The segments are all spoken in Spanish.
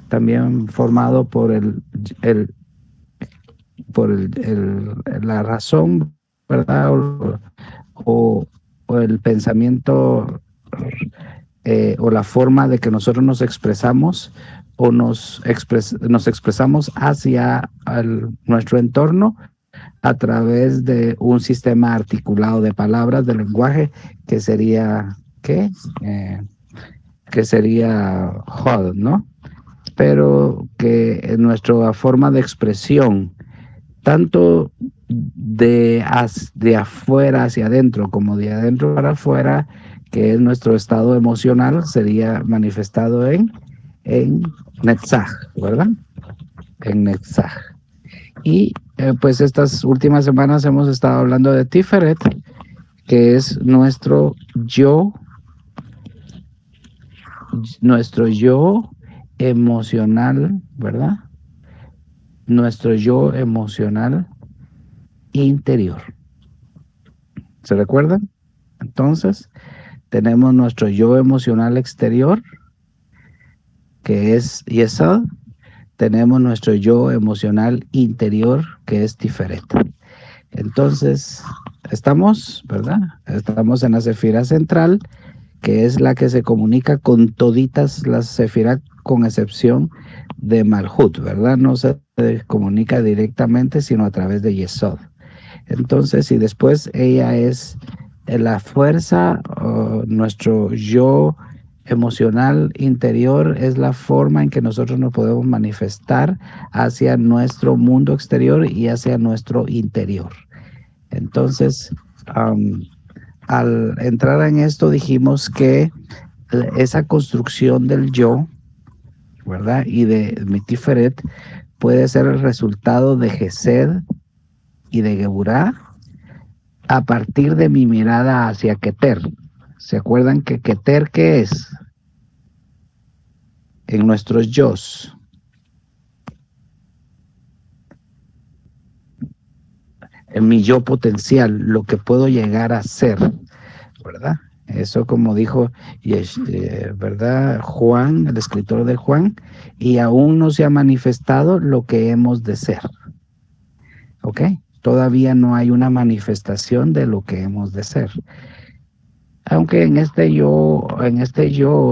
también formado por el la razón, ¿verdad? O, o el pensamiento o la forma de que nosotros nos expresamos o nos expresamos hacia nuestro entorno a través de un sistema articulado de palabras, de lenguaje, que sería, ¿qué? Que sería HUD, ¿no? Pero que en nuestra forma de expresión, tanto de afuera hacia adentro como de adentro para afuera, que es nuestro estado emocional, sería manifestado en Netzach, ¿verdad? En Netzach. Y pues estas últimas semanas hemos estado hablando de Tiferet, que es nuestro yo emocional, ¿verdad? Nuestro yo emocional interior. ¿Se recuerdan? Entonces, tenemos nuestro yo emocional exterior, que es Yesod. Tenemos nuestro yo emocional interior, que es Tiferet. Entonces, estamos, ¿verdad? Estamos en la Sefira central, que es la que se comunica con toditas las Sefirot, con excepción de Malhut, ¿verdad? No se comunica directamente, sino a través de Yesod. Entonces, y después ella es la fuerza, nuestro yo emocional interior es la forma en que nosotros nos podemos manifestar hacia nuestro mundo exterior y hacia nuestro interior. Entonces, al entrar en esto dijimos que esa construcción del yo, ¿verdad? Y de Mitiferet puede ser el resultado de Gesed y de Geburah a partir de mi mirada hacia Keter. ¿Se acuerdan que Keter qué es? En nuestros yos. En mi yo potencial, lo que puedo llegar a ser, ¿verdad? Eso como dijo, ¿verdad? Juan, el escritor de Juan, y aún no se ha manifestado lo que hemos de ser. ¿Ok? Todavía no hay una manifestación de lo que hemos de ser. Aunque en este yo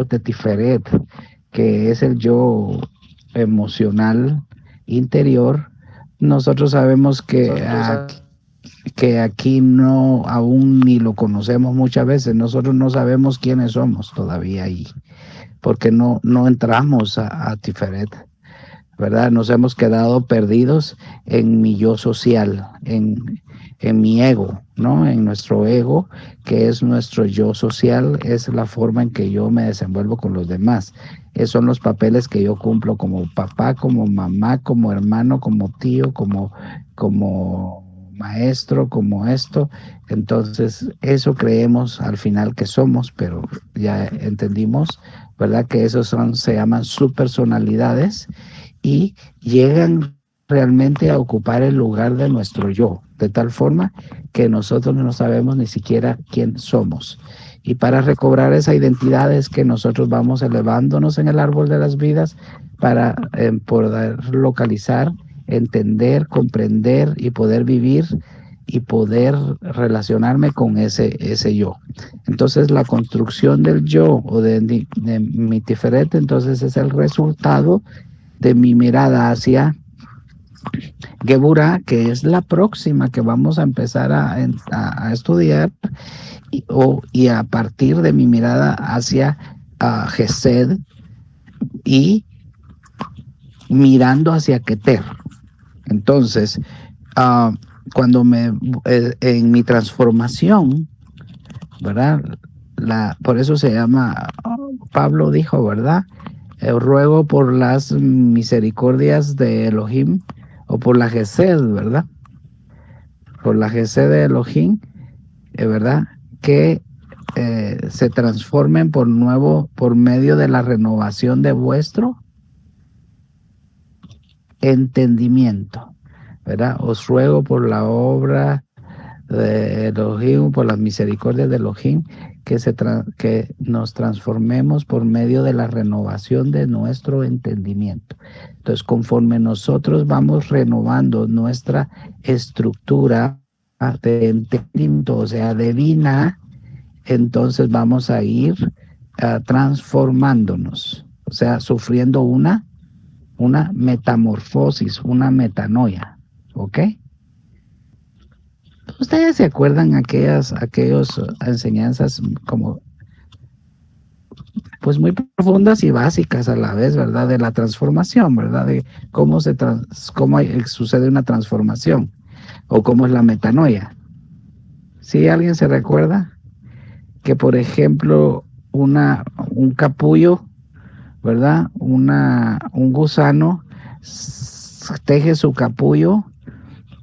de Tiferet, que es el yo emocional interior, nosotros sabemos que aquí no, aún ni lo conocemos muchas veces. Nosotros no sabemos quiénes somos todavía ahí, porque no entramos a Tiferet, ¿verdad? Nos hemos quedado perdidos en mi yo social, en mi ego, ¿no? En nuestro ego, que es nuestro yo social, es la forma en que yo me desenvuelvo con los demás. Esos son los papeles que yo cumplo como papá, como mamá, como hermano, como tío, como maestro, como esto. Entonces, eso creemos al final que somos, pero ya entendimos, ¿verdad? Que esos se llaman subpersonalidades y llegan realmente a ocupar el lugar de nuestro yo, de tal forma que nosotros no sabemos ni siquiera quién somos. Y para recobrar esa identidad es que nosotros vamos elevándonos en el árbol de las vidas para poder localizar, entender, comprender y poder vivir y poder relacionarme con ese yo. Entonces la construcción del yo o de mi Tiferet, entonces es el resultado de mi mirada hacia Geburah, que es la próxima que vamos a empezar a estudiar, y a partir de mi mirada hacia Gesed y mirando hacia Keter. Entonces, cuando en mi transformación, ¿verdad? Por eso se llama, Pablo dijo, ¿verdad? Ruego por las misericordias de Elohim, o por la Gesed, ¿verdad? Por la Gesed de Elohim, ¿verdad? Que se transformen por medio de la renovación de vuestro entendimiento, ¿verdad? Os ruego por la obra de Elohim, por las misericordias de Elohim, que nos transformemos por medio de la renovación de nuestro entendimiento. Entonces, conforme nosotros vamos renovando nuestra estructura de entendimiento, o sea, divina, entonces vamos a ir transformándonos, o sea, sufriendo una metamorfosis, una metanoia, ¿ok? ¿Ustedes se acuerdan aquellas enseñanzas como pues muy profundas y básicas a la vez, ¿verdad? De la transformación, ¿verdad? De cómo sucede una transformación o cómo es la metanoia. ¿Sí alguien se recuerda? Que por ejemplo un capullo, ¿verdad? Un gusano teje su capullo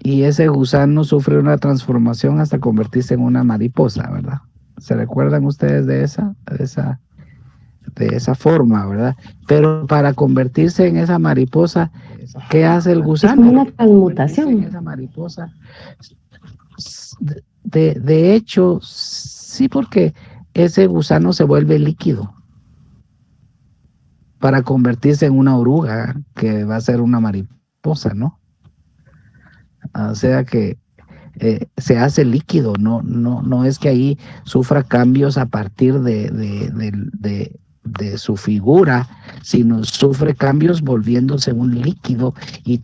y ese gusano sufre una transformación hasta convertirse en una mariposa, ¿verdad? ¿Se recuerdan ustedes de esa forma, ¿verdad? Pero para convertirse en esa mariposa, ¿qué hace el gusano? Es como una transmutación. Esa mariposa. De hecho, sí, porque ese gusano se vuelve líquido para convertirse en una oruga que va a ser una mariposa, ¿no? O sea que se hace líquido, no es que ahí sufra cambios a partir de su figura, sino sufre cambios volviéndose un líquido y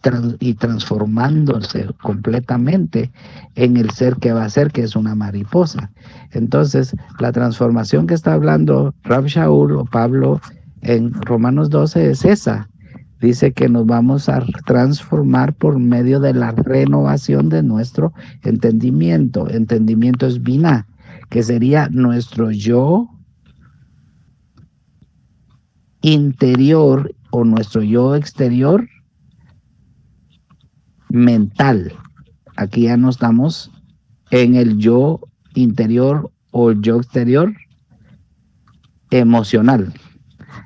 transformándose completamente en el ser que va a ser, que es una mariposa. Entonces, la transformación que está hablando Rav Shaul o Pablo en Romanos 12 es esa. Dice que nos vamos a transformar por medio de la renovación de nuestro entendimiento. Entendimiento es Binah, que sería nuestro yo interior o nuestro yo exterior mental. Aquí ya no estamos en el yo interior o el yo exterior emocional,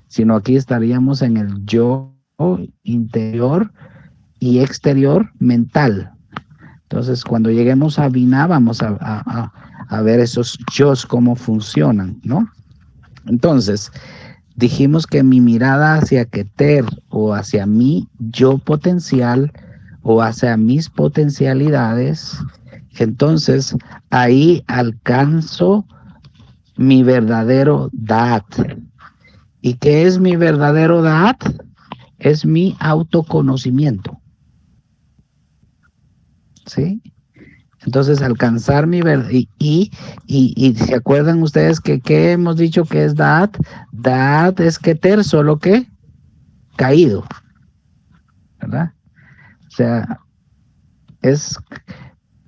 sino aquí estaríamos en el yo interior y exterior mental. Entonces, cuando lleguemos a Binah, vamos a ver esos yos cómo funcionan, ¿no? Entonces, dijimos que mi mirada hacia Keter o hacia mi yo potencial o hacia mis potencialidades, entonces ahí alcanzo mi verdadero Da'at. ¿Y qué es mi verdadero Da'at? Es mi autoconocimiento. ¿Sí? Entonces, alcanzar mi verdad. Y ¿se acuerdan ustedes que qué hemos dicho que es Da'at? Da'at es Keter, solo que caído. ¿Verdad? O sea,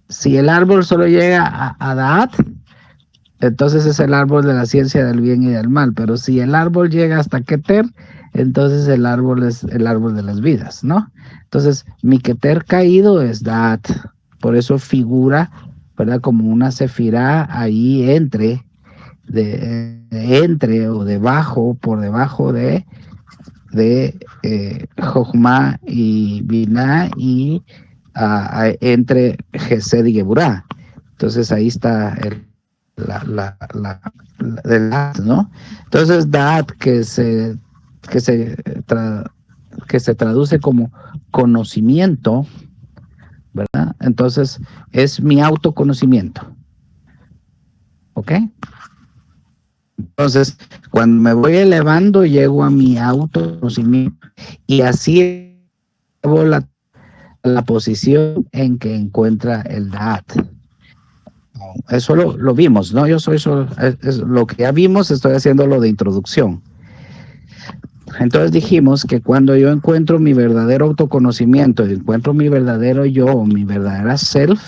si el árbol solo llega a Da'at, entonces es el árbol de la ciencia del bien y del mal. Pero si el árbol llega hasta Keter, entonces el árbol es el árbol de las vidas, ¿no? Entonces, mi Keter caído es Da'at. Por eso figura, ¿verdad? Como una sefirá ahí entre o debajo, por debajo de Jochma y Binah y entre Gesed y Geburah. Entonces ahí está el Da'at, ¿no? Entonces Da'at que se traduce como conocimiento, ¿verdad? Entonces es mi autoconocimiento, ¿ok? Entonces, cuando me voy elevando, llego a mi autoconocimiento y así llevo la posición en que encuentra el Da'at. Eso lo vimos, ¿no? Eso es lo que ya vimos, estoy haciendo lo de introducción. Entonces dijimos que cuando yo encuentro mi verdadero autoconocimiento, encuentro mi verdadero yo, mi verdadera self,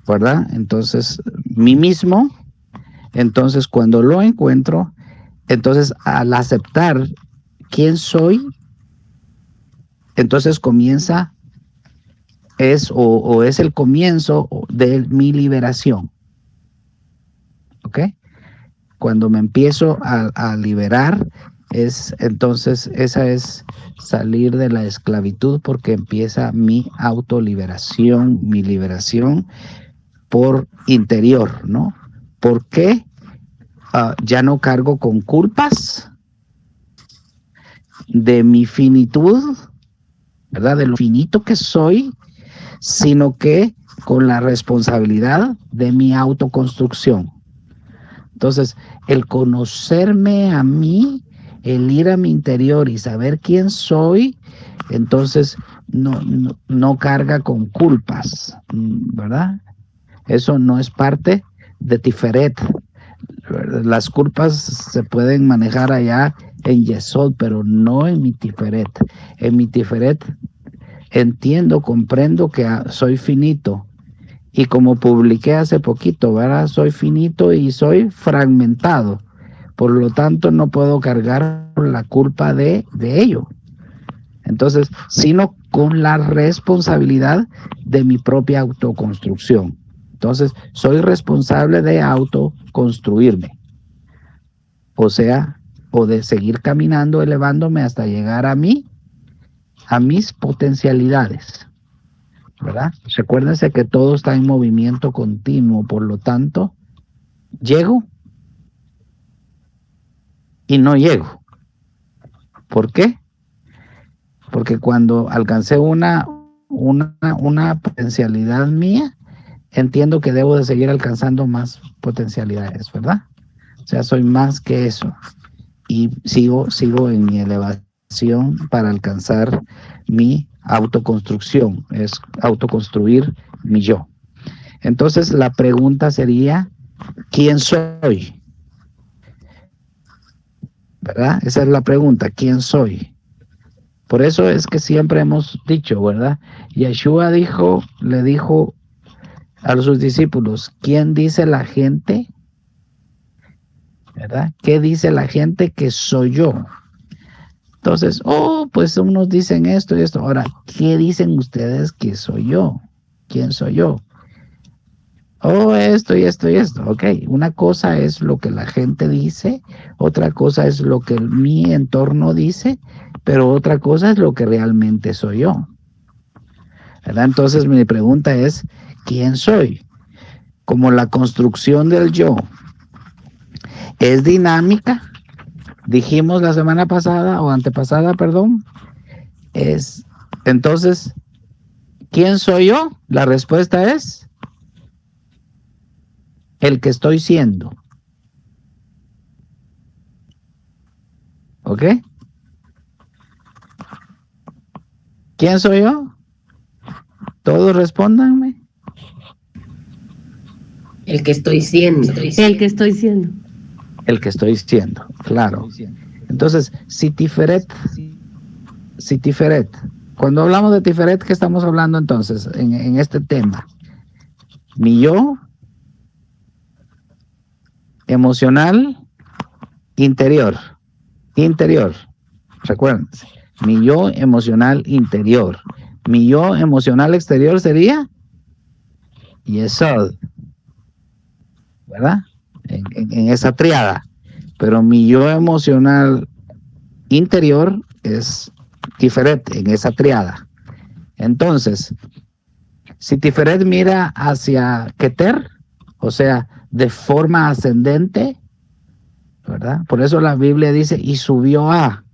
¿verdad? Entonces, mí mismo, entonces cuando lo encuentro, entonces al aceptar quién soy, entonces comienza, es el comienzo de mi liberación. ¿Ok? Cuando me empiezo a liberar, entonces esa es salir de la esclavitud porque empieza mi autoliberación, mi liberación por interior, ¿no? ¿Por qué ya no cargo con culpas de mi finitud, ¿verdad? De lo finito que soy, sino que con la responsabilidad de mi autoconstrucción. Entonces, el conocerme a mí, el ir a mi interior y saber quién soy, entonces no carga con culpas, ¿verdad? Eso no es parte de Tiferet. Las culpas se pueden manejar allá en Yesod, pero no en mi Tiferet. En mi Tiferet entiendo, comprendo que soy finito. Y como publiqué hace poquito, ¿verdad? Soy finito y soy fragmentado. Por lo tanto, no puedo cargar la culpa de ello. Entonces, sino con la responsabilidad de mi propia autoconstrucción. Entonces, soy responsable de autoconstruirme. O sea, o de seguir caminando, elevándome hasta llegar a mí, a mis potencialidades, ¿verdad? Recuérdense que todo está en movimiento continuo, por lo tanto, llego y no llego. ¿Por qué? Porque cuando alcancé una potencialidad mía, entiendo que debo de seguir alcanzando más potencialidades, ¿verdad? O sea, soy más que eso. Y sigo en mi elevación para alcanzar mi autoconstrucción, es autoconstruir mi yo. Entonces la pregunta sería, ¿quién soy? ¿Verdad? Esa es la pregunta, ¿quién soy? Por eso es que siempre hemos dicho, ¿verdad? Yeshua le dijo a sus discípulos, ¿quién dice la gente? ¿Verdad? ¿Qué dice la gente que soy yo? Entonces, pues unos dicen esto y esto. Ahora, ¿qué dicen ustedes que soy yo? ¿Quién soy yo? Esto y esto y esto. Ok, una cosa es lo que la gente dice, otra cosa es lo que mi entorno dice, pero otra cosa es lo que realmente soy yo. ¿Verdad? Entonces mi pregunta es, ¿quién soy? Como la construcción del yo es dinámica, dijimos la semana pasada o antepasada, perdón, entonces, ¿quién soy yo? La respuesta es el que estoy siendo. ¿Ok? ¿Quién soy yo? Todos respóndanme. El que estoy siendo. El que estoy siendo. El que estoy siendo, claro. Entonces, si Tiferet, cuando hablamos de Tiferet, ¿qué estamos hablando entonces en este tema? Mi yo emocional interior, recuérdense, mi yo emocional interior. Mi yo emocional exterior sería Yesod, ¿verdad? En esa triada. Pero mi yo emocional interior es Tiferet en esa triada. Entonces, si Tiferet mira hacia Keter, o sea, de forma ascendente, ¿verdad? Por eso la Biblia dice, y subió a,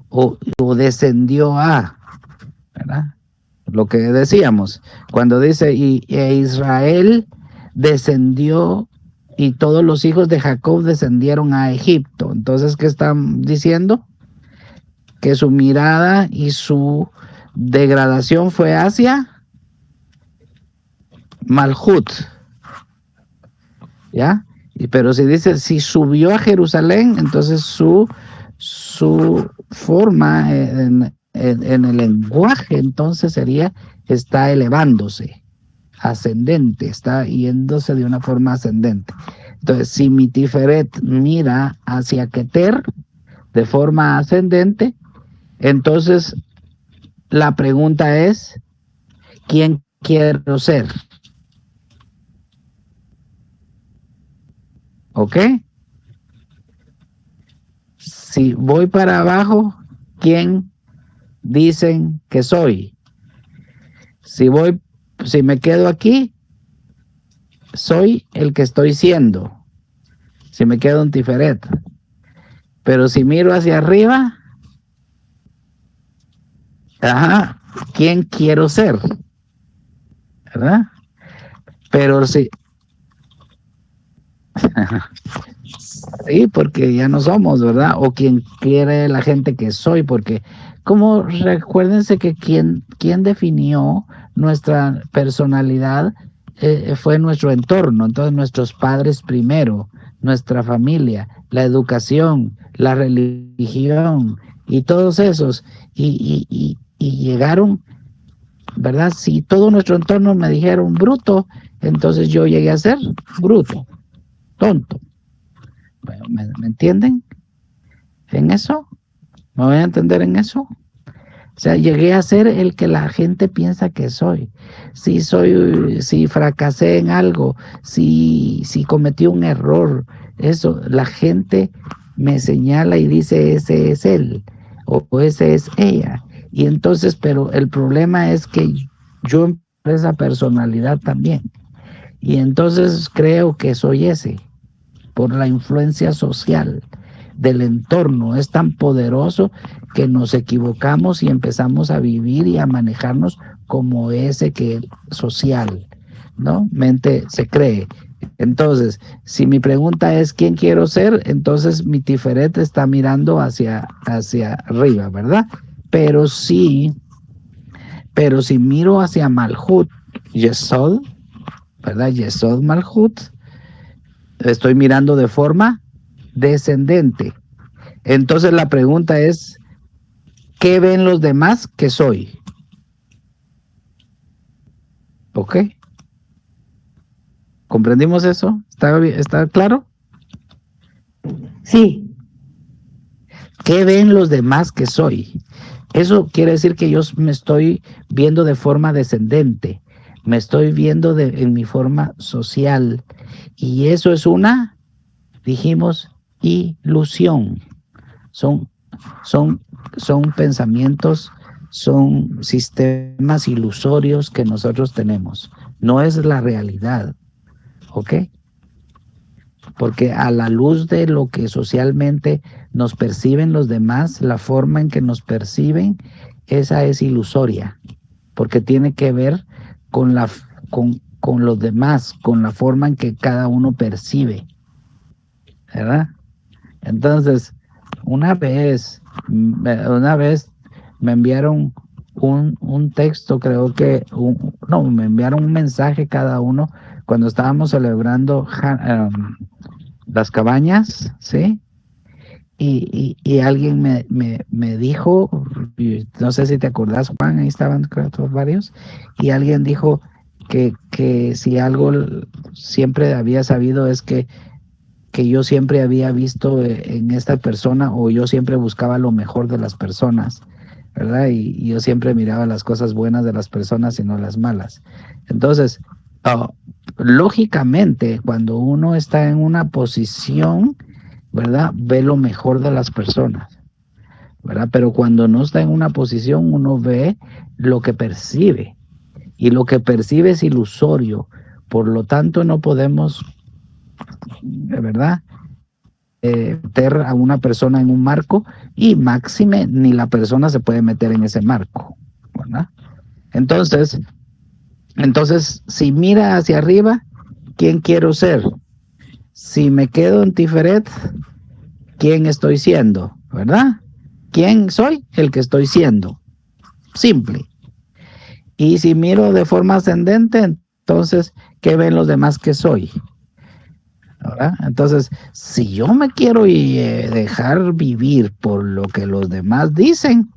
o descendió a, ¿verdad? Lo que decíamos, cuando dice, e Israel descendió y todos los hijos de Jacob descendieron a Egipto. Entonces, ¿qué están diciendo? Que su mirada y su degradación fue hacia Malhut, ¿ya? Pero si dice, si subió a Jerusalén, entonces su forma en el lenguaje, entonces sería, está elevándose, ascendente, está yéndose de una forma ascendente. Entonces, si mi Tiferet mira hacia Keter de forma ascendente, entonces la pregunta es, ¿quién quiero ser? ¿Ok? Si voy para abajo, ¿quién dicen que soy? Si me quedo aquí, soy el que estoy siendo, si me quedo en Tiferet. Pero si miro hacia arriba, ajá, ¿quién quiero ser? ¿Verdad? Pero sí, sí, porque ya no somos, ¿verdad? O quien quiere la gente que soy, porque como recuérdense que quien definió nuestra personalidad fue nuestro entorno, entonces nuestros padres primero, nuestra familia, la educación, la religión y todos esos, y llegaron, ¿verdad? Si todo nuestro entorno me dijeron bruto, entonces yo llegué a ser bruto, tonto. Bueno, ¿me entienden en eso? ¿Me voy a entender en eso? O sea, llegué a ser el que la gente piensa que soy. Si fracasé en algo, si cometí un error, eso, la gente me señala y dice, ese es él, o ese es ella. Y entonces, pero el problema es que yo empecé esa personalidad también. Y entonces creo que soy ese, por la influencia social del entorno. Es tan poderoso que nos equivocamos y empezamos a vivir y a manejarnos como ese que social, ¿no? Mente se cree. Entonces, si mi pregunta es quién quiero ser, entonces mi tiferet está mirando hacia arriba, ¿verdad? Pero si miro hacia Malhut, Yesod, ¿verdad? Yesod Malhut, estoy mirando de forma descendente. Entonces la pregunta es, ¿qué ven los demás que soy? ¿Ok? ¿Comprendimos eso? ¿Está claro? Sí, ¿Qué ven los demás que soy? Eso quiere decir que yo me estoy viendo de forma descendente, me estoy viendo en mi forma social. Y eso es una, dijimos, ilusión. Son, son pensamientos, son sistemas ilusorios que nosotros tenemos. No es la realidad, ¿ok? Porque a la luz de lo que socialmente nos perciben los demás, la forma en que nos perciben, esa es ilusoria, porque tiene que ver con con los demás, con la forma en que cada uno percibe, ¿verdad? Entonces, una vez me enviaron un texto, creo que, no, me enviaron un mensaje cada uno cuando estábamos celebrando las cabañas, ¿sí? Y alguien me dijo, no sé si te acordás, Juan, ahí estaban creo, todos varios, y alguien dijo que si algo siempre había sabido es que yo siempre había visto en esta persona, o yo siempre buscaba lo mejor de las personas, ¿verdad? Y yo siempre miraba las cosas buenas de las personas y no las malas. Entonces, lógicamente, cuando uno está en una posición, ¿verdad? Ve lo mejor de las personas, ¿verdad? Pero cuando no está en una posición, uno ve lo que percibe, y lo que percibe es ilusorio. Por lo tanto, no podemos, ¿verdad?, meter a una persona en un marco, y máxime ni la persona se puede meter en ese marco, ¿verdad? Entonces, si mira hacia arriba, ¿quién quiero ser? Si me quedo en Tiferet, ¿quién estoy siendo? ¿Verdad? ¿Quién soy? El que estoy siendo. Simple. Y si miro de forma ascendente, entonces, ¿qué ven los demás que soy? ¿Verdad? Entonces, si yo me quiero dejar vivir por lo que los demás dicen,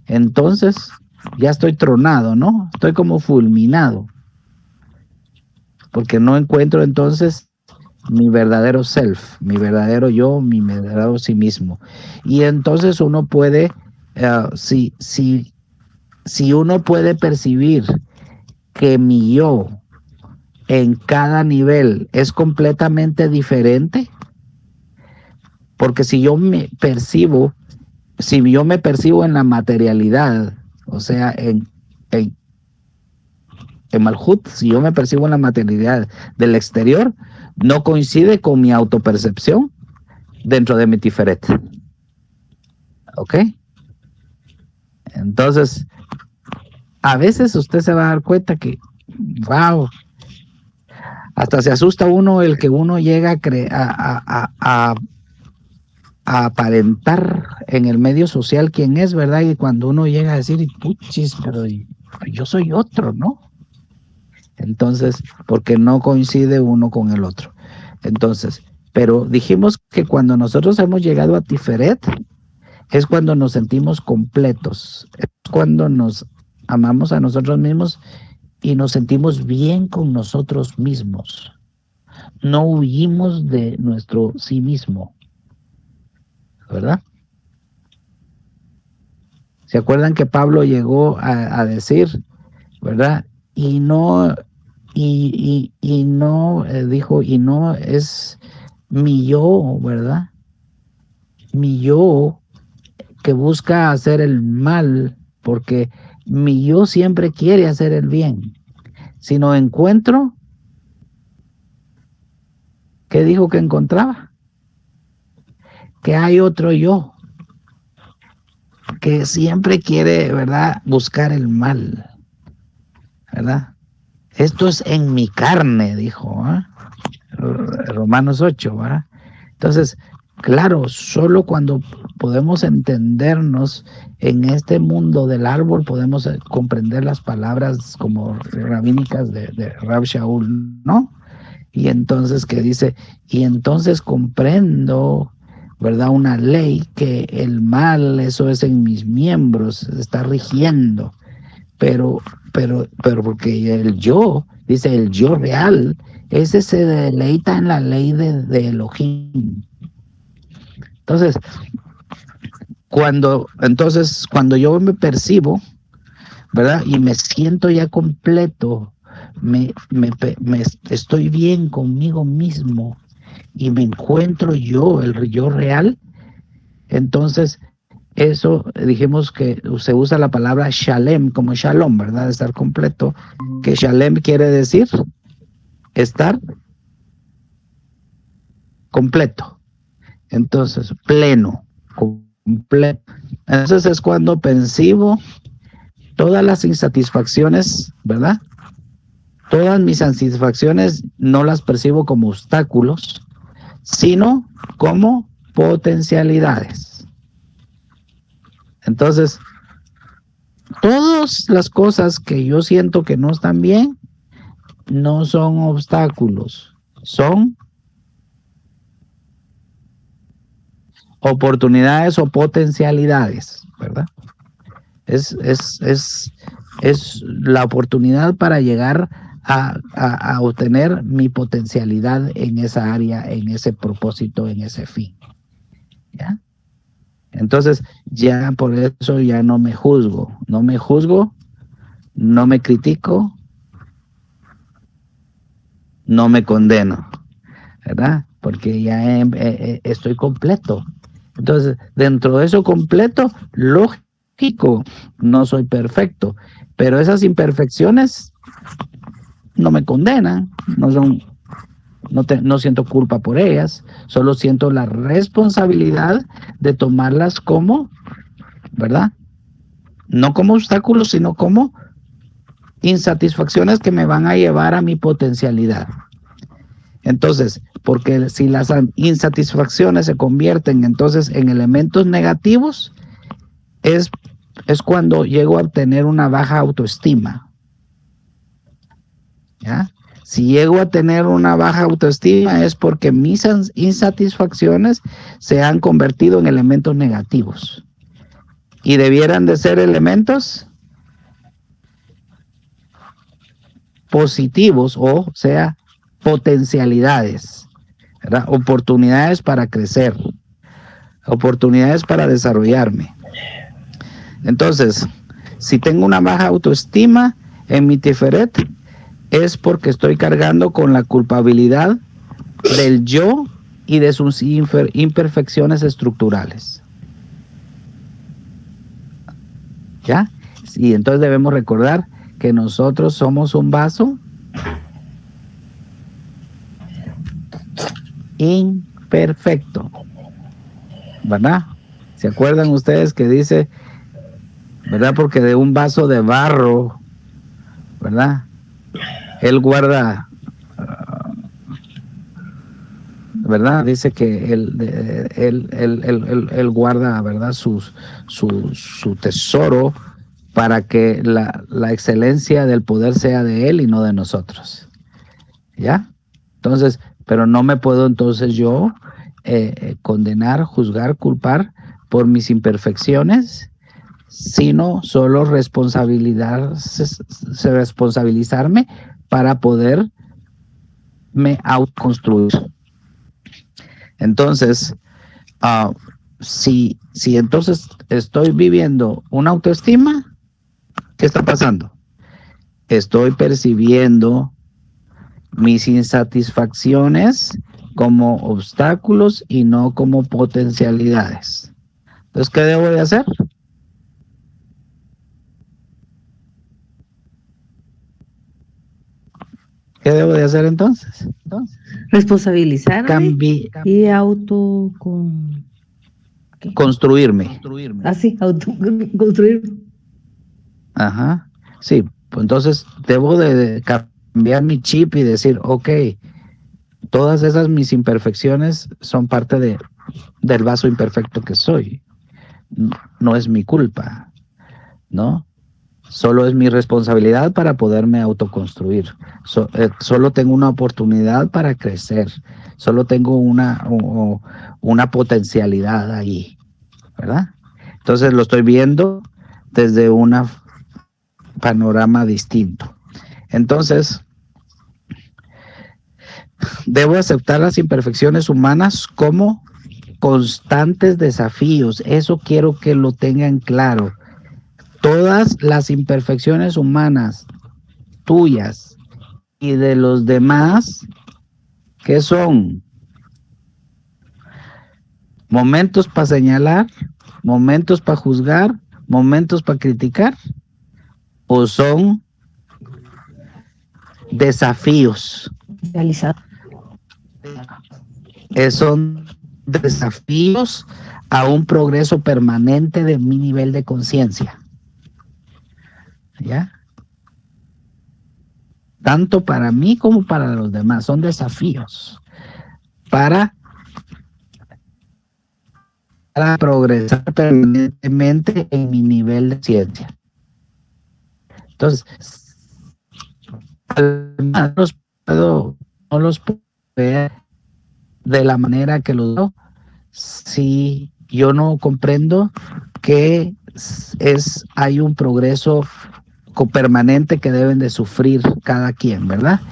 entonces ya estoy tronado, ¿no? Estoy como fulminado, porque no encuentro entonces mi verdadero self, mi verdadero yo, mi verdadero sí mismo. Y entonces uno puede, si uno puede percibir que mi yo en cada nivel es completamente diferente, porque si yo me percibo en la materialidad, o sea, en en Malhut, si yo me percibo en la materialidad del exterior, no coincide con mi autopercepción dentro de mi Tiferet. ¿Ok? Entonces, a veces usted se va a dar cuenta que, wow, hasta se asusta uno el que uno llega a aparentar en el medio social quién es, ¿verdad? Y cuando uno llega a decir, puchis, pero yo soy otro, ¿no? Entonces, porque no coincide uno con el otro. Entonces, pero dijimos que cuando nosotros hemos llegado a Tiferet, es cuando nos sentimos completos, es cuando nos amamos a nosotros mismos y nos sentimos bien con nosotros mismos. No huimos de nuestro sí mismo, ¿verdad? ¿Se acuerdan que Pablo llegó a decir, ¿verdad? Y no dijo, y no es mi yo, ¿verdad? Mi yo que busca hacer el mal, porque mi yo siempre quiere hacer el bien. Si no encuentro, ¿qué dijo que encontraba? Que hay otro yo que siempre quiere, ¿verdad?, buscar el mal, ¿verdad? Esto es en mi carne, dijo, ¿eh? Romanos 8, ¿verdad? Entonces, claro, solo cuando podemos entendernos en este mundo del árbol, podemos comprender las palabras como rabínicas de Rab Shaul, ¿no? Y entonces, que dice, y entonces comprendo, ¿verdad?, una ley que el mal, eso es en mis miembros, está rigiendo, pero porque el yo, dice el yo real, ese se deleita en la ley de Elohim. Entonces, cuando yo me percibo, ¿verdad?, y me siento ya completo, me estoy bien conmigo mismo y me encuentro yo, el yo real, entonces eso dijimos que se usa la palabra shalem como shalom, ¿verdad?, de estar completo, que shalem quiere decir estar completo, entonces pleno, completo. Entonces es cuando percibo todas las insatisfacciones, ¿verdad? Todas mis insatisfacciones no las percibo como obstáculos, sino como potencialidades. Entonces, todas las cosas que yo siento que no están bien, no son obstáculos, son oportunidades o potencialidades, ¿verdad? Es la oportunidad para llegar a obtener mi potencialidad en esa área, en ese propósito, en ese fin, ¿ya? Entonces, ya por eso ya no me juzgo, no me critico, no me condeno, ¿verdad? Porque ya estoy completo. Entonces, dentro de eso completo, lógico, no soy perfecto, pero esas imperfecciones no me condenan, no siento culpa por ellas, solo siento la responsabilidad de tomarlas como, ¿verdad?, no como obstáculos, sino como insatisfacciones que me van a llevar a mi potencialidad. Entonces, porque si las insatisfacciones se convierten entonces en elementos negativos, es cuando llego a tener una baja autoestima, ¿ya? Si llego a tener una baja autoestima es porque mis insatisfacciones se han convertido en elementos negativos y debieran de ser elementos positivos, o sea, potencialidades, ¿verdad?, oportunidades para crecer, oportunidades para desarrollarme. Entonces, si tengo una baja autoestima en mi Tiferet, es porque estoy cargando con la culpabilidad del yo y de sus imperfecciones estructurales, ¿ya? Y entonces debemos recordar que nosotros somos un vaso imperfecto, ¿verdad? ¿Se acuerdan ustedes que dice, verdad? Porque de un vaso de barro, ¿verdad? Él guarda, ¿verdad? Dice que él guarda, ¿verdad? Su tesoro para que la excelencia del poder sea de él y no de nosotros. ¿Ya? Entonces, pero no me puedo entonces yo condenar, juzgar, culpar por mis imperfecciones, sino solo responsabilizarme para poderme autoconstruir. Entonces, si entonces estoy viviendo una autoestima, ¿qué está pasando? Estoy percibiendo mis insatisfacciones como obstáculos y no como potencialidades. Entonces, ¿qué debo de hacer? ¿Qué debo de hacer entonces? Responsabilizarme y construirme. Así, autoconstruir. Ajá. Sí, pues entonces debo de cambiar mi chip y decir, ok, todas esas mis imperfecciones son parte del vaso imperfecto que soy. No es mi culpa, ¿no? Solo es mi responsabilidad para poderme autoconstruir. Solo tengo una oportunidad para crecer. Solo tengo una potencialidad ahí, ¿verdad? Entonces lo estoy viendo desde un panorama distinto. Entonces, debo aceptar las imperfecciones humanas como constantes desafíos. Eso quiero que lo tengan claro. Todas las imperfecciones humanas, tuyas y de los demás, ¿qué son? Momentos para señalar, momentos para juzgar, momentos para criticar, o son desafíos. Son desafíos a un progreso permanente de mi nivel de conciencia. ¿Ya? Tanto para mí como para los demás, son desafíos para progresar permanentemente en mi nivel de ciencia. Entonces, no los puedo ver de la manera que los veo si yo no comprendo que hay un progreso permanente que deben de sufrir cada quien, ¿verdad?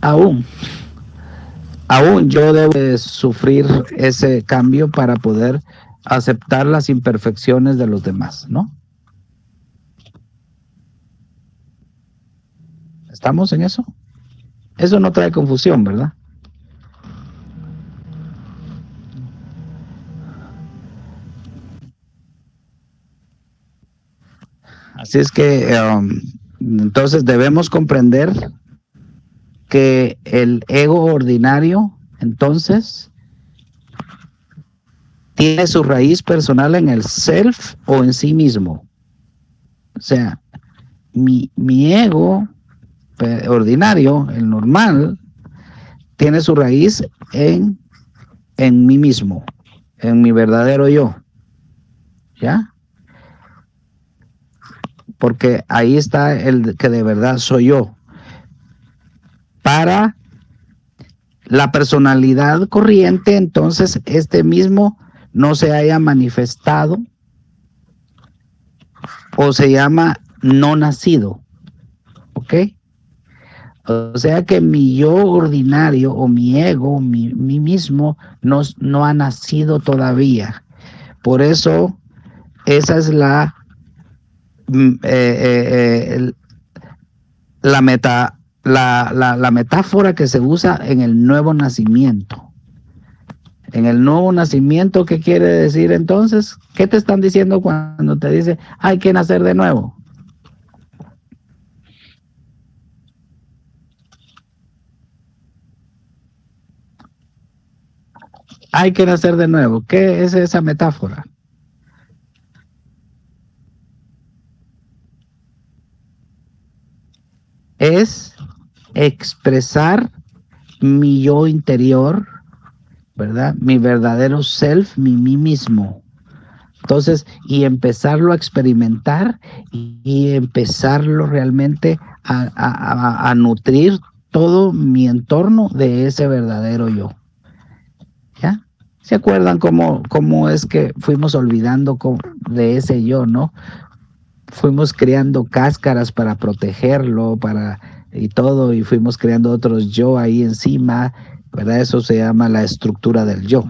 Aún yo debo de sufrir ese cambio para poder aceptar las imperfecciones de los demás, ¿no? ¿Estamos en eso? Eso no trae confusión, ¿verdad? Así es que entonces debemos comprender que el ego ordinario, entonces, tiene su raíz personal en el self o en sí mismo. O sea, mi ego ordinario, el normal, tiene su raíz en mí mismo, en mi verdadero yo. ¿Ya? Porque ahí está el que de verdad soy yo. Para la personalidad corriente, entonces, este mismo no se haya manifestado o se llama no nacido. ¿Ok? O sea que mi yo ordinario o mi ego, mí mismo, no ha nacido todavía. Por eso, esa es la metáfora que se usa en el nuevo nacimiento. En el nuevo nacimiento, ¿qué quiere decir entonces? ¿Qué te están diciendo cuando te dice hay que nacer de nuevo? hay que nacer de nuevo. ¿Qué es esa metáfora? Es expresar mi yo interior, ¿verdad? Mi verdadero self, mí mismo. Entonces, y empezarlo a experimentar y empezarlo realmente a nutrir todo mi entorno de ese verdadero yo. ¿Ya? ¿Se acuerdan cómo es que fuimos olvidando de ese yo, no? Fuimos creando cáscaras para protegerlo, y todo, y fuimos creando otros yo ahí encima, ¿verdad? Eso se llama la estructura del yo.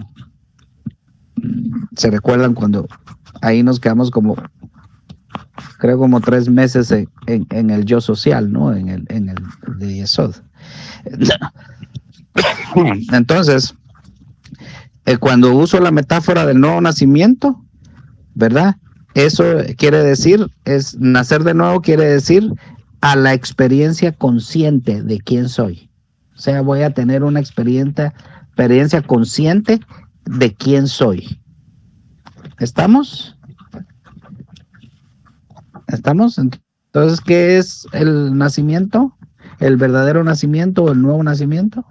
¿Se recuerdan cuando ahí nos quedamos creo como 3 meses en el yo social, ¿no? En el de Yesod. Entonces, cuando uso la metáfora del nuevo nacimiento, ¿verdad? Eso quiere decir, nacer de nuevo quiere decir a la experiencia consciente de quién soy. O sea, voy a tener una experiencia consciente de quién soy. ¿Estamos? ¿Estamos? Entonces, ¿qué es el nacimiento? ¿El verdadero nacimiento o el nuevo nacimiento?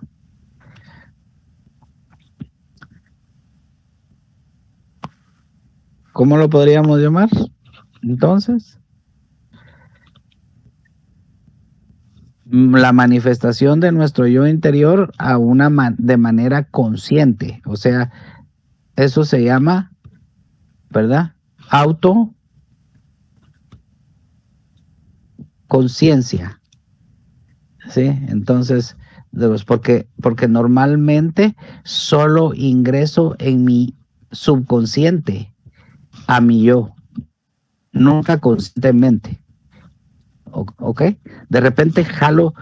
¿Cómo lo podríamos llamar? Entonces, la manifestación de nuestro yo interior de manera consciente. O sea, eso se llama, ¿verdad? Autoconciencia. ¿Sí? Entonces, porque normalmente solo ingreso en mi subconsciente a mi yo, nunca conscientemente. ¿Ok? De repente jalo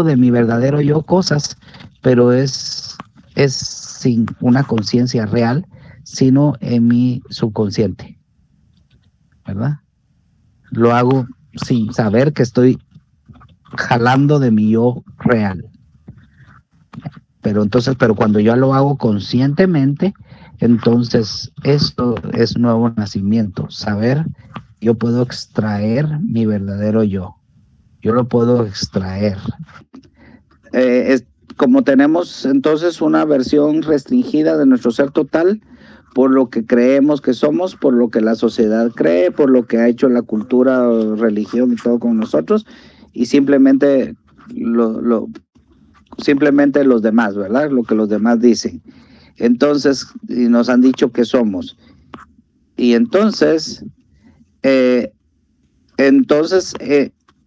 de mi verdadero yo cosas, pero es sin una conciencia real, sino en mi subconsciente, ¿verdad? Lo hago sin saber que estoy jalando de mi yo real. Pero cuando yo lo hago conscientemente, entonces esto es nuevo nacimiento. Saber, yo puedo extraer mi verdadero yo. Yo lo puedo extraer. Como tenemos entonces una versión restringida de nuestro ser total, por lo que creemos que somos, por lo que la sociedad cree, por lo que ha hecho la cultura, religión y todo con nosotros, y simplemente simplemente los demás, ¿verdad? Lo que los demás dicen. Entonces, y nos han dicho que somos. Y entonces,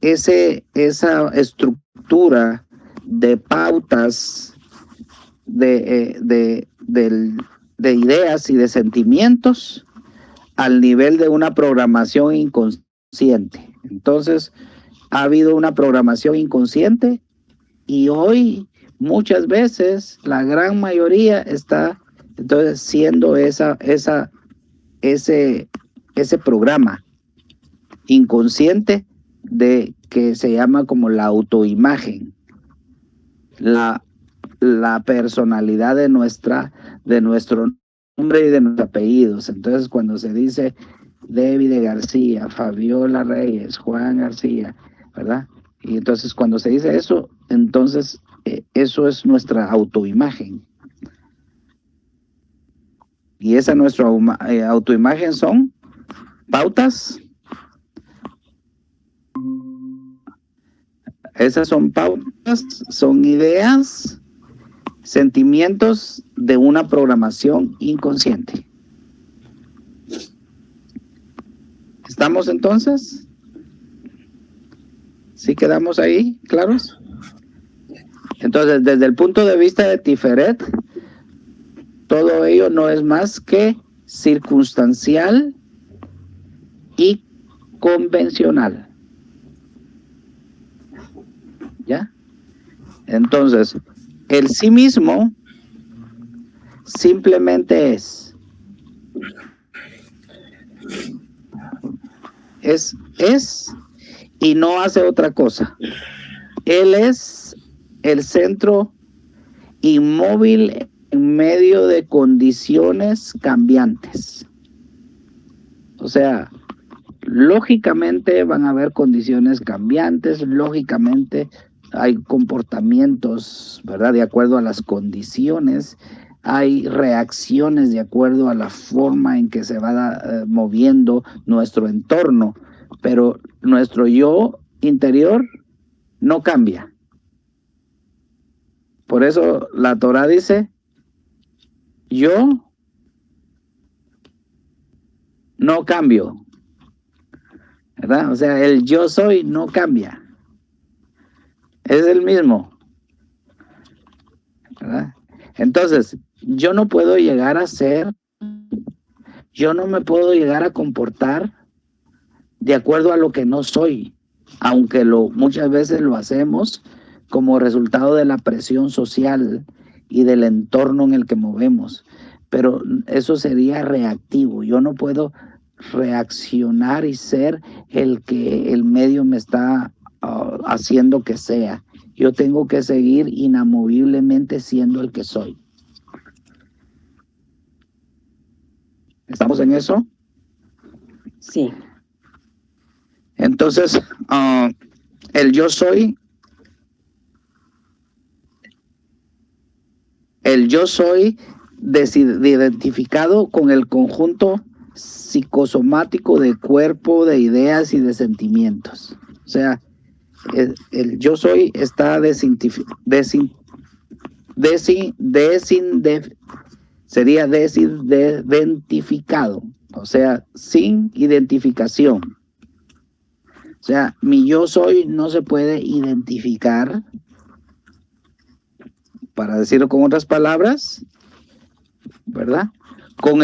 esa estructura de pautas, de ideas y de sentimientos al nivel de una programación inconsciente. Entonces, ha habido una programación inconsciente y hoy muchas veces la gran mayoría está entonces siendo ese programa inconsciente de que se llama como la autoimagen, la personalidad de nuestro nombre y de nuestros apellidos. Entonces cuando se dice David García, Fabiola Reyes, Juan García, ¿verdad? Y entonces cuando se dice eso, entonces eso es nuestra autoimagen. Y esa nuestra autoimagen son pautas. Esas son pautas, son ideas, sentimientos de una programación inconsciente. ¿Estamos entonces? ¿Sí quedamos ahí claros? Entonces, desde el punto de vista de Tiferet, todo ello no es más que circunstancial y convencional. ¿Ya? Entonces, el sí mismo simplemente es y no hace otra cosa. Él es el centro inmóvil en medio de condiciones cambiantes. O sea, lógicamente van a haber condiciones cambiantes, lógicamente hay comportamientos, ¿verdad? De acuerdo a las condiciones, hay reacciones de acuerdo a la forma en que se va moviendo nuestro entorno, pero nuestro yo interior no cambia. Por eso la Torá dice, yo no cambio, ¿verdad? O sea, el yo soy no cambia. Es el mismo, ¿verdad? Entonces, yo no puedo llegar a ser, yo no me puedo llegar a comportar de acuerdo a lo que no soy, aunque muchas veces lo hacemos como resultado de la presión social y del entorno en el que movemos. Pero eso sería reactivo. Yo no puedo reaccionar y ser el que el medio me está haciendo que sea. Yo tengo que seguir inamoviblemente siendo el que soy. ¿Estamos en eso? Sí. Entonces, el yo soy identificado con el conjunto psicosomático de cuerpo, de ideas y de sentimientos. O sea, el yo soy está sería desidentificado, o sea, sin identificación. O sea, mi yo soy no se puede identificar, para decirlo con otras palabras, ¿verdad? Con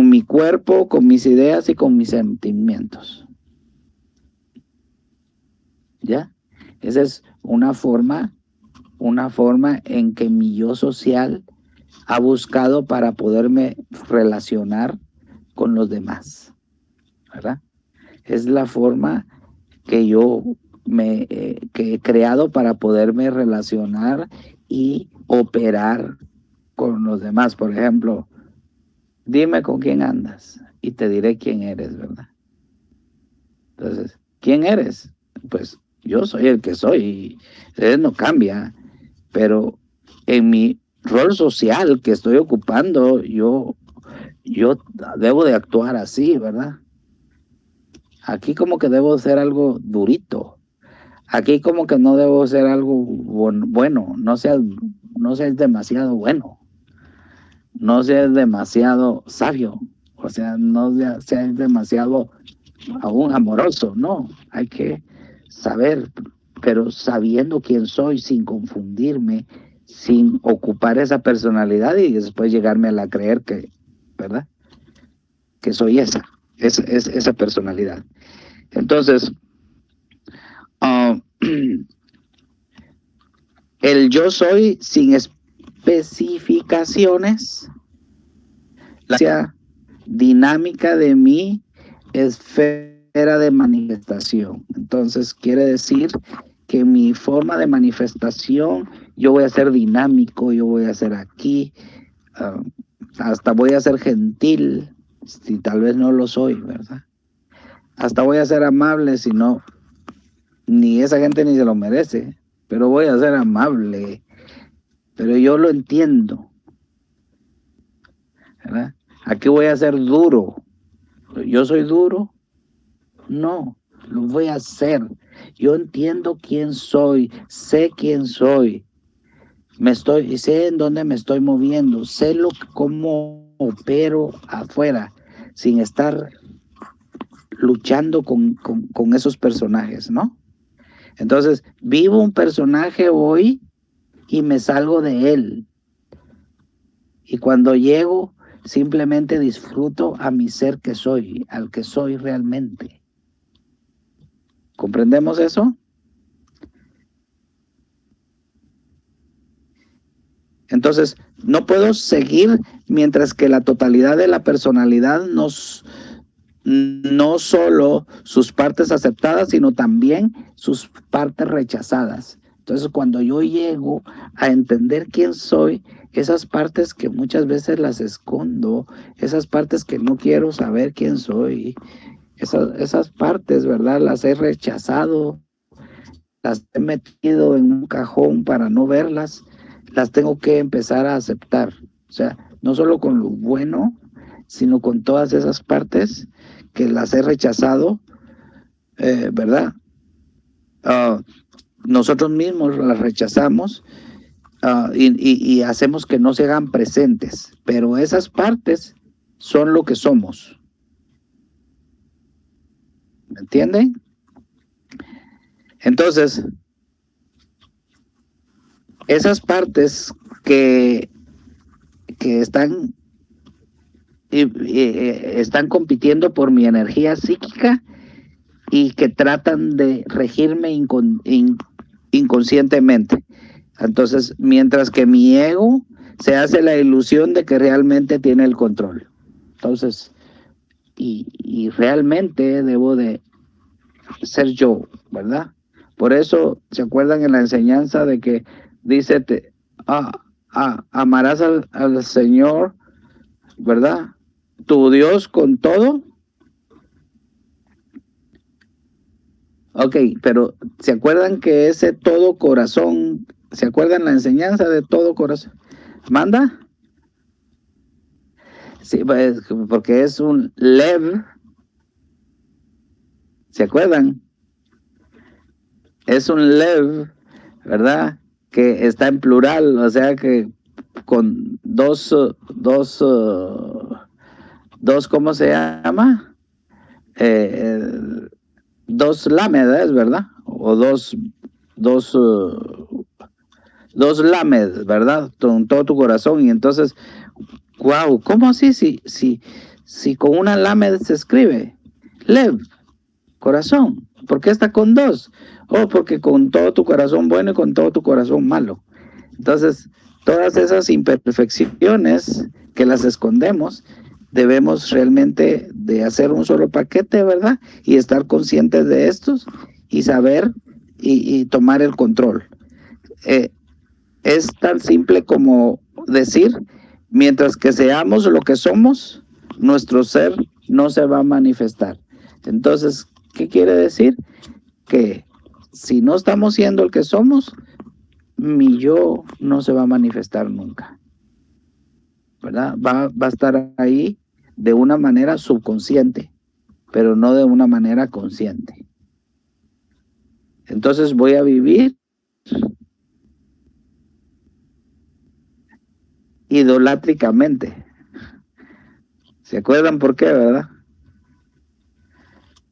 mi cuerpo, con mis ideas y con mis sentimientos. ¿Ya? Esa es una forma en que mi yo social ha buscado para poderme relacionar con los demás, ¿verdad? Es la forma que yo que he creado para poderme relacionar y operar con los demás. Por ejemplo, dime con quién andas y te diré quién eres, ¿verdad? Entonces, ¿quién eres? Pues yo soy el que soy, y no cambia, pero en mi rol social que estoy ocupando, yo debo de actuar así, ¿verdad? Aquí como que debo ser algo durito. Aquí como que no debo ser algo bueno, no seas demasiado bueno, no seas demasiado sabio, o sea, no seas demasiado aún amoroso, no, hay que saber, pero sabiendo quién soy, sin confundirme, sin ocupar esa personalidad y después llegarme a creer que, ¿verdad? Que soy esa personalidad. Entonces, el yo soy sin especificaciones, la dinámica de mi esfera de manifestación. Entonces, quiere decir que mi forma de manifestación, yo voy a ser dinámico, yo voy a ser aquí, hasta voy a ser gentil, si tal vez no lo soy, ¿verdad? Hasta voy a ser amable, si no, ni esa gente ni se lo merece, pero voy a ser amable, pero yo lo entiendo, ¿verdad? Aquí voy a ser duro. ¿Yo soy duro? No, lo voy a hacer. Yo entiendo quién soy, sé quién soy, sé en dónde me estoy moviendo, sé cómo opero afuera, sin estar luchando con esos personajes, ¿no? Entonces, vivo un personaje hoy y me salgo de él. Y cuando llego, simplemente disfruto a mi ser que soy, al que soy realmente. ¿Comprendemos eso? Entonces, no puedo seguir mientras que la totalidad de la personalidad no solo sus partes aceptadas, sino también sus partes rechazadas. Entonces, cuando yo llego a entender quién soy, esas partes que muchas veces las escondo, esas partes que no quiero saber quién soy, esas partes, ¿verdad? Las he rechazado, las he metido en un cajón para no verlas, las tengo que empezar a aceptar. O sea, no solo con lo bueno, sino con todas esas partes que las he rechazado, ¿verdad? Nosotros mismos las rechazamos y hacemos que no se hagan presentes, pero esas partes son lo que somos. ¿Me entienden? Entonces, esas partes que están compitiendo por mi energía psíquica y que tratan de regirme inconscientemente. Entonces, mientras que mi ego se hace la ilusión de que realmente tiene el control. Entonces, y realmente debo de ser yo, ¿verdad? Por eso, ¿se acuerdan en la enseñanza de que dice, amarás al Señor, ¿verdad? Tu Dios con todo? Ok, pero ¿se acuerdan que ese todo corazón, ¿se acuerdan la enseñanza de todo corazón? ¿Manda? Sí, pues, porque es un lev, ¿se acuerdan? Es un lev, ¿verdad? Que está en plural, o sea que con dos, ¿cómo se llama? Dos lámedas, ¿verdad? O dos lamed, ¿verdad? Con todo tu corazón. Y entonces, wow, ¿cómo así? Si con una lamed se escribe lev, corazón. ¿Por qué está con dos? Oh, porque con todo tu corazón bueno y con todo tu corazón malo. Entonces, todas esas imperfecciones que las escondemos, debemos realmente de hacer un solo paquete, ¿verdad? Y estar conscientes de estos y saber y tomar el control. Es tan simple como decir, mientras que seamos lo que somos, nuestro ser no se va a manifestar. Entonces, ¿qué quiere decir? Que si no estamos siendo el que somos, mi yo no se va a manifestar nunca, ¿verdad? Va a estar ahí de una manera subconsciente, pero no de una manera consciente. Entonces voy a vivir idolátricamente. ¿Se acuerdan por qué, verdad?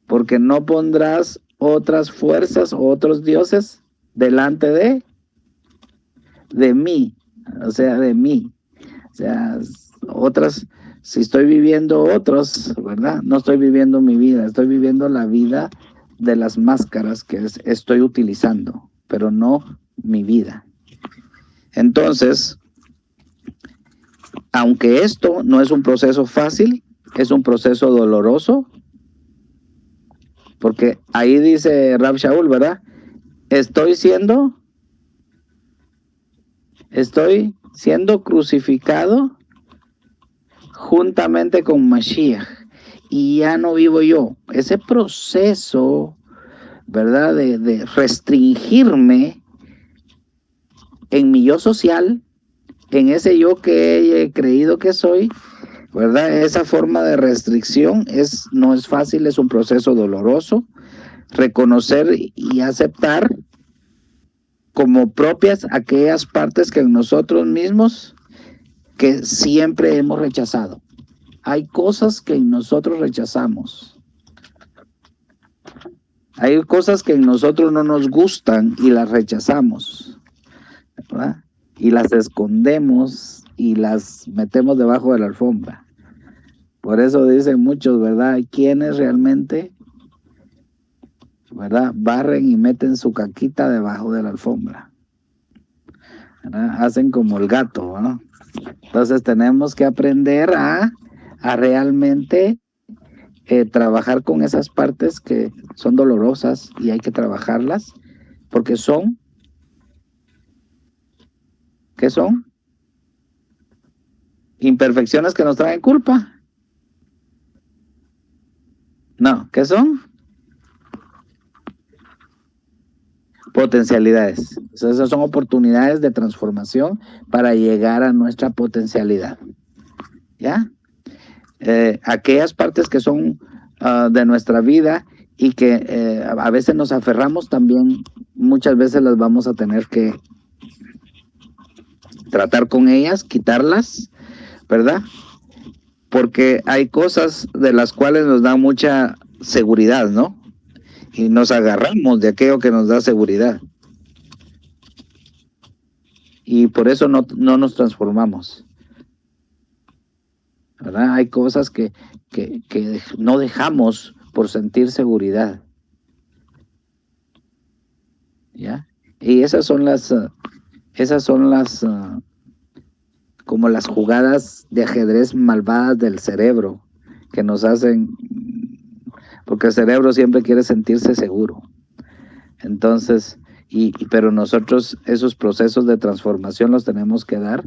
Porque no pondrás otras fuerzas o otros dioses delante de mí, o sea, de mí. O sea, otras, si estoy viviendo otros, ¿verdad? No estoy viviendo mi vida, estoy viviendo la vida de las máscaras que estoy utilizando, pero no mi vida. Entonces, aunque esto no es un proceso fácil, es un proceso doloroso, porque ahí dice Rab Shaul, ¿verdad? Estoy siendo crucificado juntamente con Mashiach, y ya no vivo yo. Ese proceso, ¿verdad? De restringirme en mi yo social, en ese yo que he creído que soy, ¿verdad? Esa forma de restricción no es fácil, es un proceso doloroso. Reconocer y aceptar como propias aquellas partes que en nosotros mismos que siempre hemos rechazado. Hay cosas que en nosotros rechazamos. Hay cosas que en nosotros no nos gustan y las rechazamos, ¿verdad? Y las escondemos y las metemos debajo de la alfombra. Por eso dicen muchos, ¿verdad? ¿Quiénes realmente, ¿verdad? Barren y meten su caquita debajo de la alfombra, ¿verdad? Hacen como el gato, ¿no? Entonces tenemos que aprender a realmente trabajar con esas partes que son dolorosas y hay que trabajarlas porque son ¿Qué son? Imperfecciones que nos traen culpa. No, ¿qué son? Potencialidades. Esas son oportunidades de transformación para llegar a nuestra potencialidad. ¿Ya? Aquellas partes que son de nuestra vida y que a veces nos aferramos también, muchas veces las vamos a tener que tratar con ellas, quitarlas, ¿verdad? Porque hay cosas de las cuales nos dan mucha seguridad, ¿no? Y nos agarramos de aquello que nos da seguridad. Y por eso no nos transformamos, ¿verdad? Hay cosas que no dejamos por sentir seguridad. ¿Ya? Y esas son las como las jugadas de ajedrez malvadas del cerebro que nos hacen, porque el cerebro siempre quiere sentirse seguro. Entonces, pero nosotros esos procesos de transformación los tenemos que dar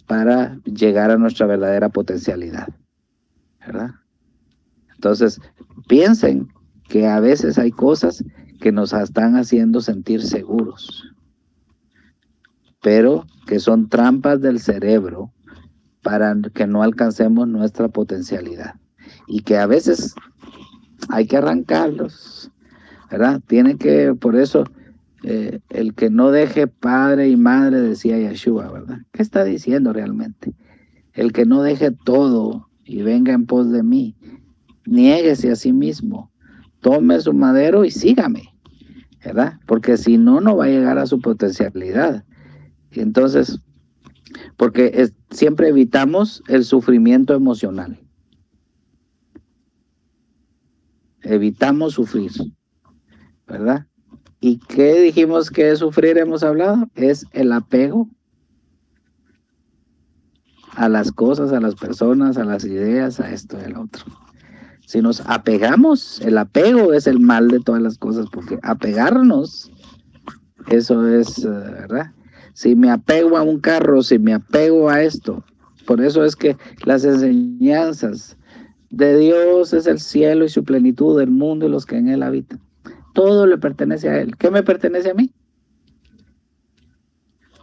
para llegar a nuestra verdadera potencialidad, ¿verdad? Entonces, piensen que a veces hay cosas que nos están haciendo sentir seguros, pero que son trampas del cerebro para que no alcancemos nuestra potencialidad. Y que a veces hay que arrancarlos, ¿verdad? Por eso, el que no deje padre y madre, decía Yeshua, ¿verdad? ¿Qué está diciendo realmente? El que no deje todo y venga en pos de mí, niéguese a sí mismo, tome su madero y sígame, ¿verdad? Porque si no, no va a llegar a su potencialidad. Y entonces, porque siempre evitamos el sufrimiento emocional. Evitamos sufrir, ¿verdad? ¿Y qué dijimos que es sufrir? Hemos hablado, es el apego a las cosas, a las personas, a las ideas, a esto y al otro. Si nos apegamos, el apego es el mal de todas las cosas, porque apegarnos, eso es, ¿verdad? Si me apego a un carro, si me apego a esto, por eso es que las enseñanzas de Dios es el cielo y su plenitud, el mundo y los que en él habitan. Todo le pertenece a él. ¿Qué me pertenece a mí?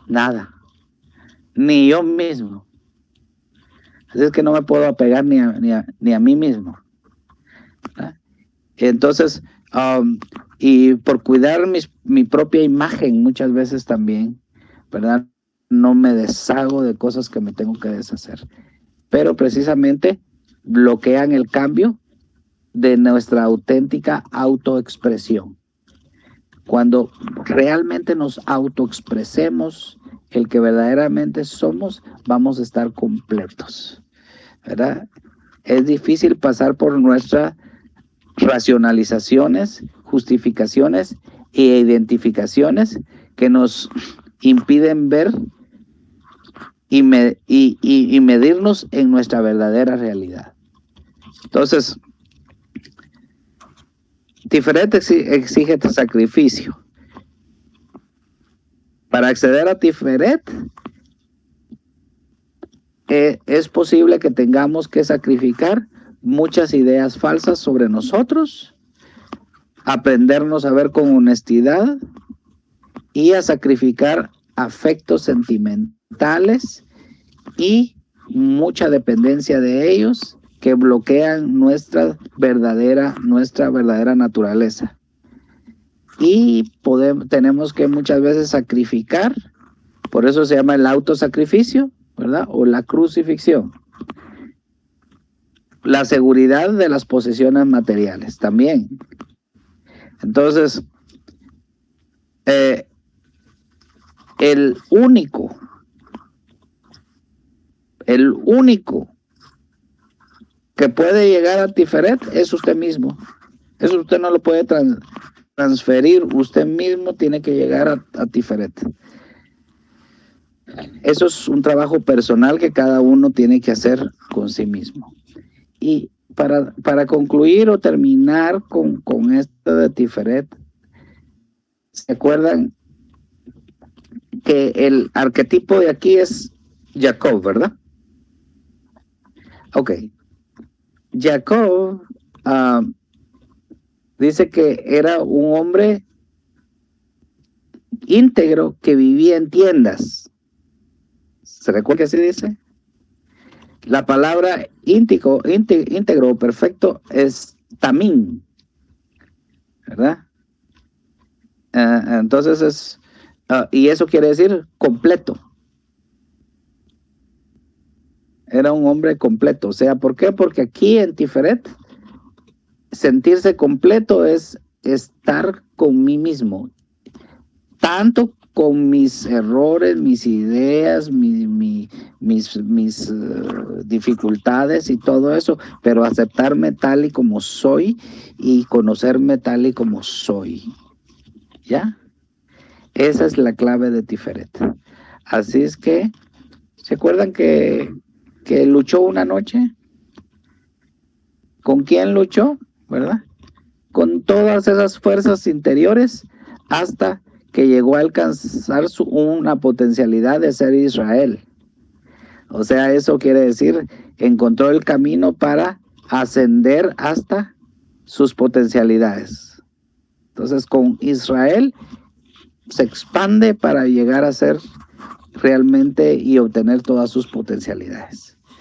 Nada. Ni yo mismo. Así es que no me puedo apegar ni a mí mismo. ¿Ah? Entonces, y por cuidar mi propia imagen muchas veces también, ¿verdad? No me deshago de cosas que me tengo que deshacer. Pero precisamente bloquean el cambio de nuestra auténtica autoexpresión. Cuando realmente nos autoexpresemos el que verdaderamente somos, vamos a estar completos, ¿verdad? Es difícil pasar por nuestras racionalizaciones, justificaciones e identificaciones que nos impiden ver y medirnos en nuestra verdadera realidad. Entonces, Tiferet exige sacrificio. Para acceder a Tiferet, es posible que tengamos que sacrificar muchas ideas falsas sobre nosotros, aprendernos a ver con honestidad y a sacrificar afectos sentimentales y mucha dependencia de ellos que bloquean nuestra verdadera naturaleza. Y tenemos que muchas veces sacrificar, por eso se llama el autosacrificio, ¿verdad? O la crucifixión. La seguridad de las posesiones materiales también. Entonces, el único que puede llegar a Tiferet es usted mismo. Eso usted no lo puede transferir. Usted mismo tiene que llegar a Tiferet. Eso es un trabajo personal que cada uno tiene que hacer con sí mismo. Y para concluir o terminar con esto de Tiferet, ¿se acuerdan que el arquetipo de aquí es Jacob, ¿verdad? Ok. Jacob dice que era un hombre íntegro que vivía en tiendas. ¿Se recuerda que así dice? La palabra íntegro o perfecto es tamín, ¿verdad? Entonces es, y eso quiere decir completo. Era un hombre completo. O sea, ¿por qué? Porque aquí en Tiferet, sentirse completo es estar con mí mismo. Tanto con mis errores, mis ideas, mis dificultades y todo eso, pero aceptarme tal y como soy y conocerme tal y como soy. ¿Ya? Esa es la clave de Tiferet. Así es que, ¿se acuerdan que luchó una noche? ¿Con quién luchó? ¿Verdad? Con todas esas fuerzas interiores hasta que llegó a alcanzar una potencialidad de ser Israel. O sea, eso quiere decir, encontró el camino para ascender hasta sus potencialidades. Entonces, con Israel se expande para llegar a ser realmente y obtener todas sus potencialidades.